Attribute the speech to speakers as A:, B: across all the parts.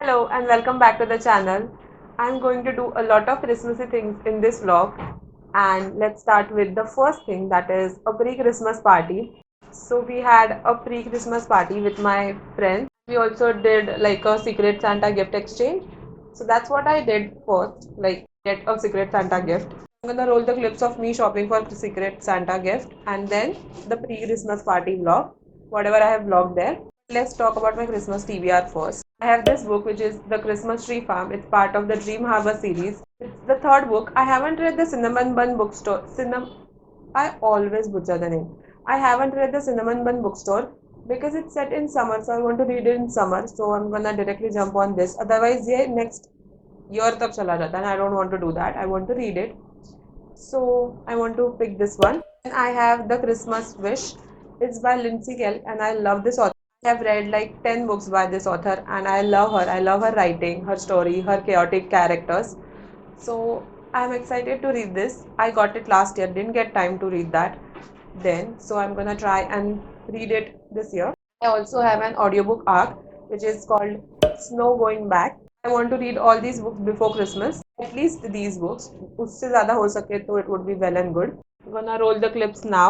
A: Hello and welcome back to the channel. I'm going to do a lot of Christmassy things in this vlog, and let's start with the first thing, that is a pre-Christmas party. So we had a pre-Christmas party with my friends. We also did like a secret Santa gift exchange. So that's what I did first, like get a secret Santa gift. I'm gonna roll the clips of me shopping for the secret Santa gift and then the pre-Christmas party vlog, whatever I have vlogged there. Let's talk about my Christmas TBR first. I have this book which is The Christmas Tree Farm. It's part of the Dream Harbor series. It's the third book. I haven't read the Cinnamon Bun bookstore. I always butcher the name. I haven't read the Cinnamon Bun bookstore because it's set in summer, so I want to read it in summer. So I'm gonna directly jump on this. Otherwise, yeah, next year तक चला जाता है and I don't want to do that. I want to read it. So I want to pick this one. And I have The Christmas Wish. It's by Lindsay Kell and I love this author. I have read like 10 books by this author and I love her. I love her writing, her story, her chaotic characters. So I'm excited to read this. I got it last year, didn't get time to read that then. So I'm gonna try and read it this year. I also have an audiobook arc which is called Snow Going Back. I want to read all these books before Christmas. At least these books. उससे ज़्यादा हो सके तो it would be well and good. I'm gonna roll the clips now.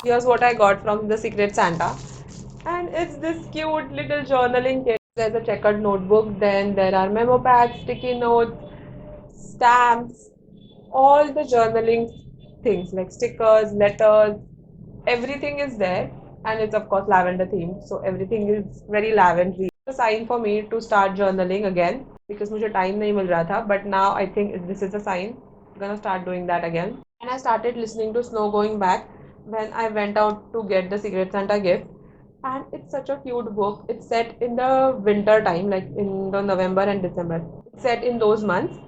A: Here's what I got from the Secret Santa. And it's this cute little journaling kit. There's a checkered notebook, then there are memo pads, sticky notes, stamps, all the journaling things like stickers, letters, everything is there. And it's of course lavender themed, so everything is very lavendery. It's a sign for me to start journaling again because मुझे time नहीं मिल रहा था, but now I think this is a sign. I'm gonna start doing that again. And I started listening to Snow Going Back when I went out to get the Secret Santa gift. And it's such a cute book. It's set in the winter time, like in the November and December. It's set in those months,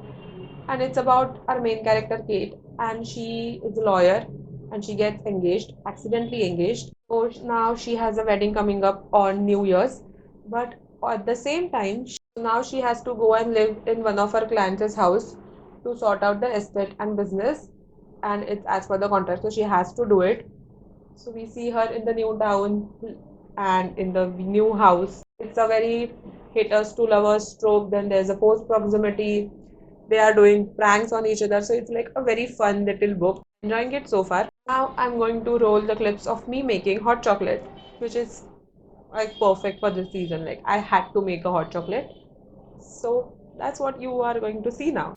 A: and it's about our main character Kate, and she is a lawyer, and she gets engaged, accidentally engaged. So now she has a wedding coming up on New Year's, but at the same time, now she has to go and live in one of her clients' house to sort out the estate and business, and it's as per the contract, so she has to do it. So we see her in the new town and in the new house. It's a very haters to lovers trope. Then there's a post proximity. They are doing pranks on each other. So it's like a very fun little book. Enjoying it so far. Now I'm going to roll the clips of me making hot chocolate, which is like perfect for this season. Like I had to make a hot chocolate. So that's what you are going to see now.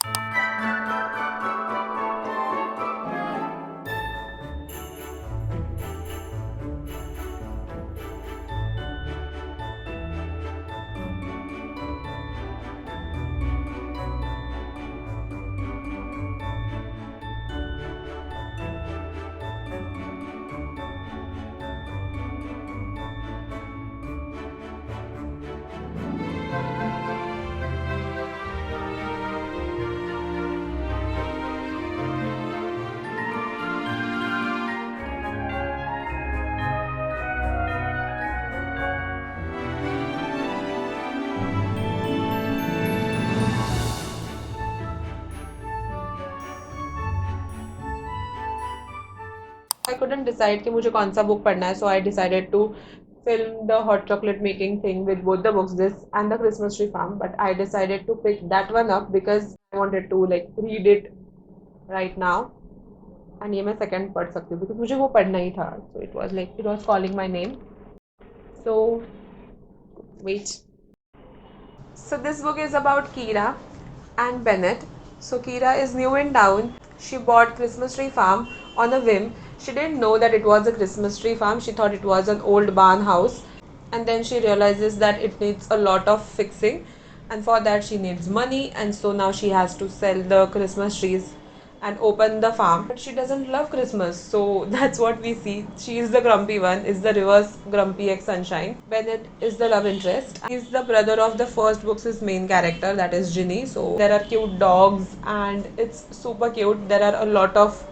A: I couldn't decide कि मुझे कौन सा book पढ़ना है, so I decided to film the hot chocolate making thing with both the books, this and the Christmas Tree Farm. But I decided to pick that one up because I wanted to like read it right now. And ये मैं second पढ़ सकती हूँ because मुझे वो पढ़ना ही था. So it was like it was calling my name. So wait. So this book is about Kira and Bennett. So Kira is new in town. She bought Christmas Tree Farm on a whim. She didn't know that it was a Christmas tree farm. She thought it was an old barn house. And then she realizes that it needs a lot of fixing. And for that she needs money. And so now she has to sell the Christmas trees and open the farm. But she doesn't love Christmas, so that's what we see. She is the grumpy one, is the reverse grumpy ex Sunshine. Bennett is the love interest. He's the brother of the first book's main character, that is Ginny. So there are cute dogs and it's super cute. There are a lot of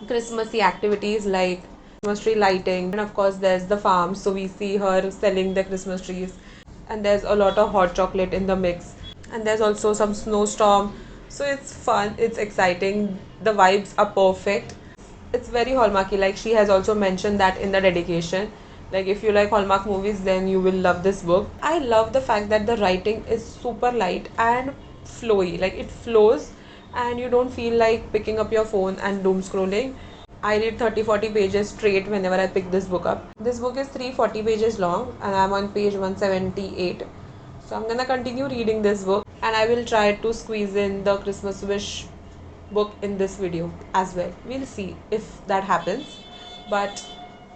A: Christmassy activities like Christmas tree lighting, and of course there's the farm, so we see her selling the Christmas trees, and there's a lot of hot chocolate in the mix, and there's also some snowstorm. So it's fun, it's exciting, the vibes are perfect. It's very Hallmarky, like she has also mentioned that in the dedication. Like if you like Hallmark movies, then you will love this book. I love the fact that the writing is super light and flowy, like it flows and you don't feel like picking up your phone and doom scrolling. I read 30-40 pages straight whenever I pick this book up. This book is 340 pages long and I'm on page 178. So I'm gonna continue reading this book and I will try to squeeze in the Christmas wish book in this video as well. We'll see if that happens. But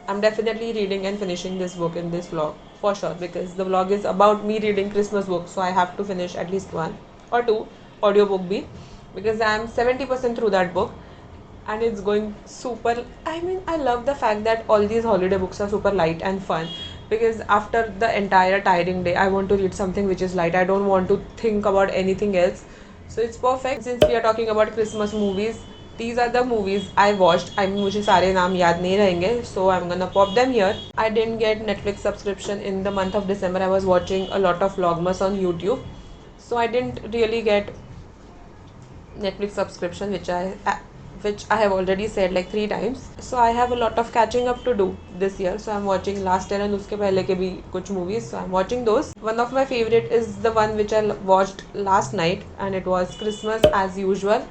A: I'm definitely reading and finishing this book in this vlog for sure, because the vlog is about me reading Christmas books, so I have to finish at least one or two audiobook bhi, because I'm 70% through that book and it's going super. I mean, I love the fact that all these holiday books are super light and fun, because after the entire tiring day I want to read something which is light. I don't want to think about anything else. So it's perfect. Since we are talking about Christmas movies, these are the movies I watched. I mean, मुझे सारे नाम याद नहीं रहेंगे, so I'm gonna pop them here. I didn't get Netflix subscription in the month of December. I was watching a lot of Vlogmas on YouTube, so I didn't really get Netflix subscription, which I have already said like 3 times. So I have a lot of catching up to do this year. So I'm watching last year and उसके पहले के भी कुछ movies. So I'm watching those. One of my favorite is the one which I watched last night, and it was Christmas as Usual.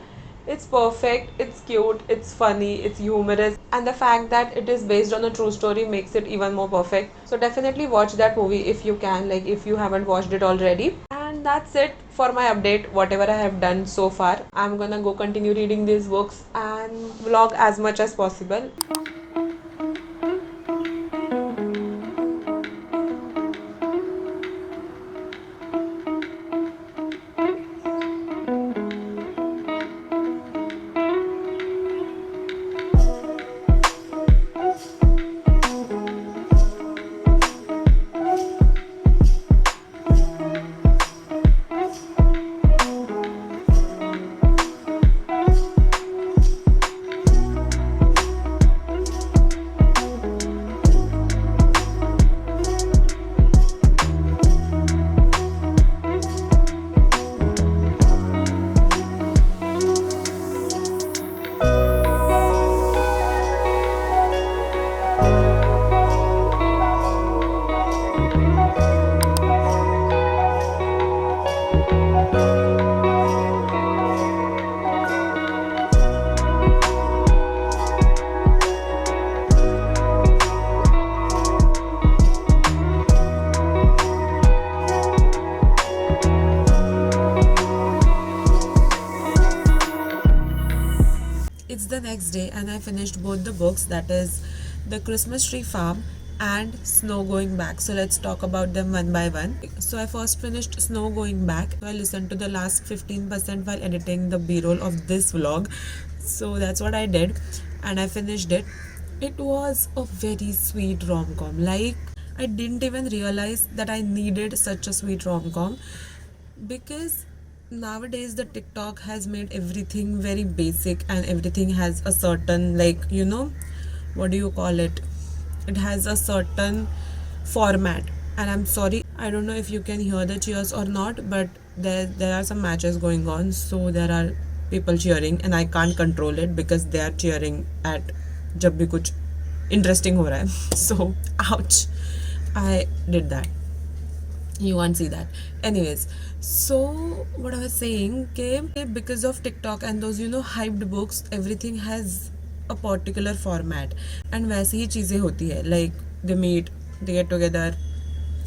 A: It's perfect, it's cute, it's funny, it's humorous, and the fact that it is based on a true story makes it even more perfect. So definitely watch that movie if you can, like if you haven't watched it already. And that's it for my update, whatever I have done so far. I'm gonna go continue reading these books and vlog as much as possible. It's the next day and I finished both the books, that is The Christmas Tree Farm and Snow Going Back. So let's talk about them one by one. So I first finished Snow Going Back. I listened to the last 15% while editing the b-roll of this vlog. So that's what I did and I finished it. It was a very sweet rom-com. Like, I didn't even realize that I needed such a sweet rom-com, because nowadays the TikTok has made everything very basic, and everything has a certain, like, what do you call it? It has a certain format. And I'm sorry, I don't know if you can hear the cheers or not, but there are some matches going on, so there are people cheering, and I can't control it because they are cheering at जब भी कुछ interesting हो रहा है. So ouch, I did that. You won't see that. Anyways, so what I was saying, because of TikTok and those hyped books, everything has a particular format, and वैसे ही चीज़ें होती है, like they meet, they get together,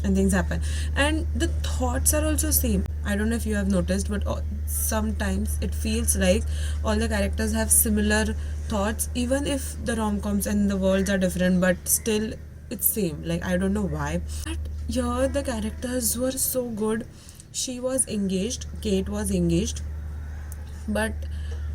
A: and things happen, and the thoughts are also same. I don't know if you have noticed, but sometimes it feels like all the characters have similar thoughts, even if the rom-coms and the worlds are different, but still it's same. Like, I don't know why, but here the characters were so good. She was engaged, Kate was engaged, but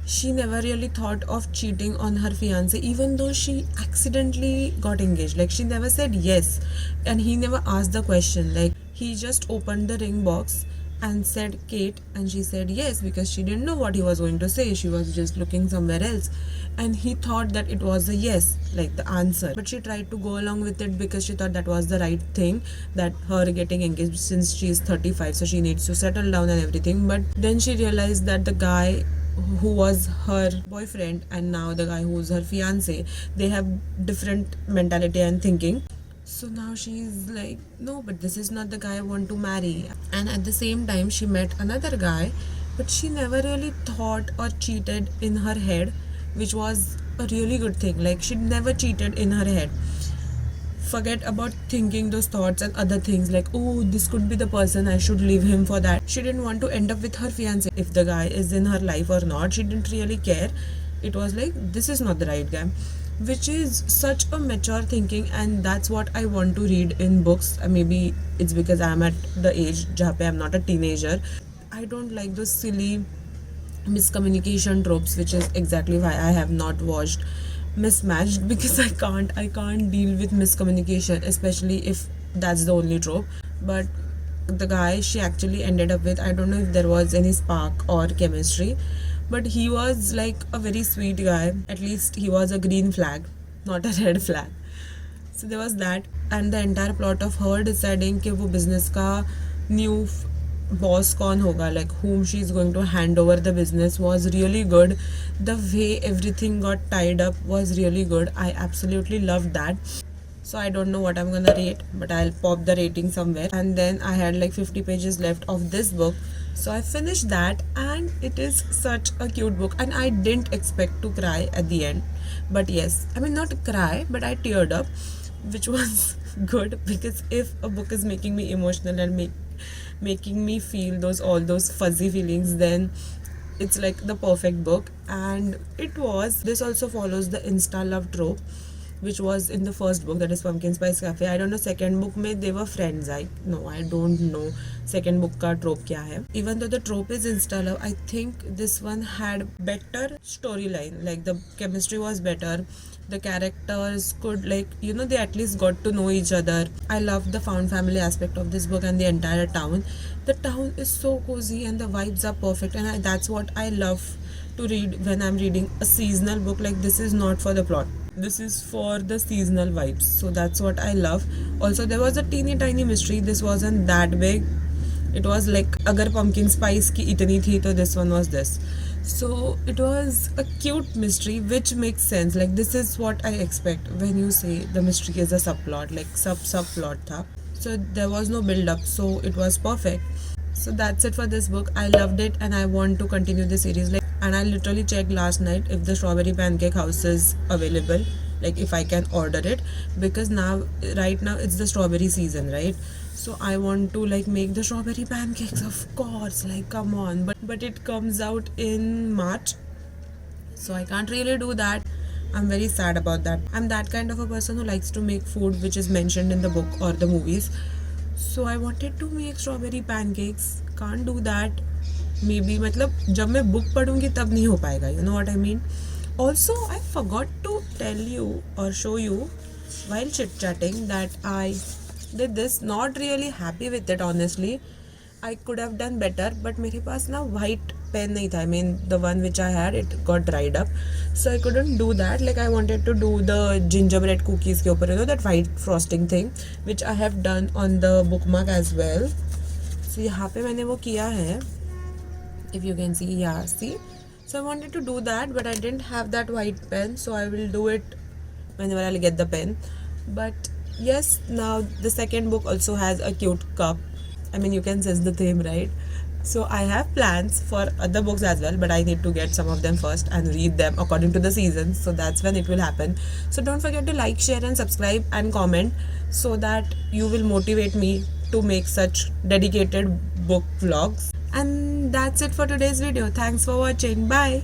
A: she never really thought of cheating on her fiance, even though she accidentally got engaged. Like, she never said yes, and he never asked the question. Like, he just opened the ring box and said Kate, and she said yes, because she didn't know what he was going to say. She was just looking somewhere else, and he thought that it was a yes, like the answer. But she tried to go along with it because she thought that was the right thing, that her getting engaged, since she is 35, so she needs to settle down and everything. But then she realized that the guy who was her boyfriend and now the guy who's her fiance, they have different mentality and thinking. So now she's like, no, but this is not the guy I want to marry. And at the same time, she met another guy, but she never really thought or cheated in her head, which was a really good thing. Like, she never cheated in her head. Forget about thinking those thoughts and other things, like, oh, this could be the person, I should leave him for that. She didn't want to end up with her fiance. If the guy is in her life or not, she didn't really care. It was like, this is not the right guy, which is such a mature thinking, and that's what I want to read in books. Maybe it's because I'm at the age jahan pe I'm not a teenager. I don't like those silly miscommunication tropes, which is exactly why I have not watched Mismatched, because I can't deal with miscommunication, especially if that's the only trope. But the guy she actually ended up with, I don't know if there was any spark or chemistry, but he was like a very sweet guy. At least he was a green flag, not a red flag. So there was that, and the entire plot of her deciding कि वो business का new boss कौन होगा, like whom she is going to hand over the business, was really good. The way everything got tied up was really good. I absolutely loved that. So I don't know what I'm gonna rate, but I'll pop the rating somewhere. And then I had like 50 pages left of this book, so I finished that, and it is such a cute book, and I didn't expect to cry at the end. But yes, I mean, not cry, but I teared up, which was good, because if a book is making me emotional and making me feel all those fuzzy feelings, then it's like the perfect book. And it was. This also follows the insta love trope, which was in the first book, that is Pumpkin Spice Cafe. I don't know second book mein they were friends. I don't know second book ka trope kya hai. Even though the trope is insta love, I think this one had better storyline. Like, the chemistry was better, the characters could, like, they at least got to know each other. I love the found family aspect of this book, and the entire town. The town is so cozy and the vibes are perfect, and that's what I love to read when I'm reading a seasonal book. Like, this is not for the plot, this is for the seasonal vibes, so that's what I love. Also, there was a teeny tiny mystery. This wasn't that big. It was like, agar pumpkin spice ki itni thi, to this one was this. So it was a cute mystery, which makes sense. Like, this is what I expect when you say the mystery is a subplot, like subplot tha. So there was no build up, so it was perfect. So that's it for this book. I loved it, and I want to continue the series. Like, and I literally checked last night if the Strawberry Pancake House is available, like if I can order it, because right now it's the strawberry season, right? So I want to like make the strawberry pancakes, of course, like come on, but it comes out in March, so I can't really do that. I'm very sad about that. I'm that kind of a person who likes to make food which is mentioned in the book or the movies. So I wanted to make strawberry pancakes. Can't do that. Maybe मतलब जब मैं book पढ़ूंगी तब नहीं हो पाएगा. You know what I mean? Also, I forgot to tell you or show you while chit chatting that I did this. Not really happy with it, honestly. I could have done better, but मेरे पास ना white pen नहीं था. I mean, the one which I had, it got dried up, so I couldn't do that. Like I wanted to do the gingerbread cookies के ऊपर, that white frosting thing, which I have done on the bookmark as well. So यहाँ पे मैंने वो किया है. If you can see, yeah, see. So I wanted to do that, but I didn't have that white pen, so I will do it whenever I'll get the pen. But yes, now the second book also has a cute cup. I mean, you can sense the theme, right? So I have plans for other books as well, but I need to get some of them first and read them according to the seasons. So that's when it will happen. So don't forget to like, share, and subscribe and comment so that you will motivate me to make such dedicated book vlogs. And that's it for today's video. Thanks for watching. Bye.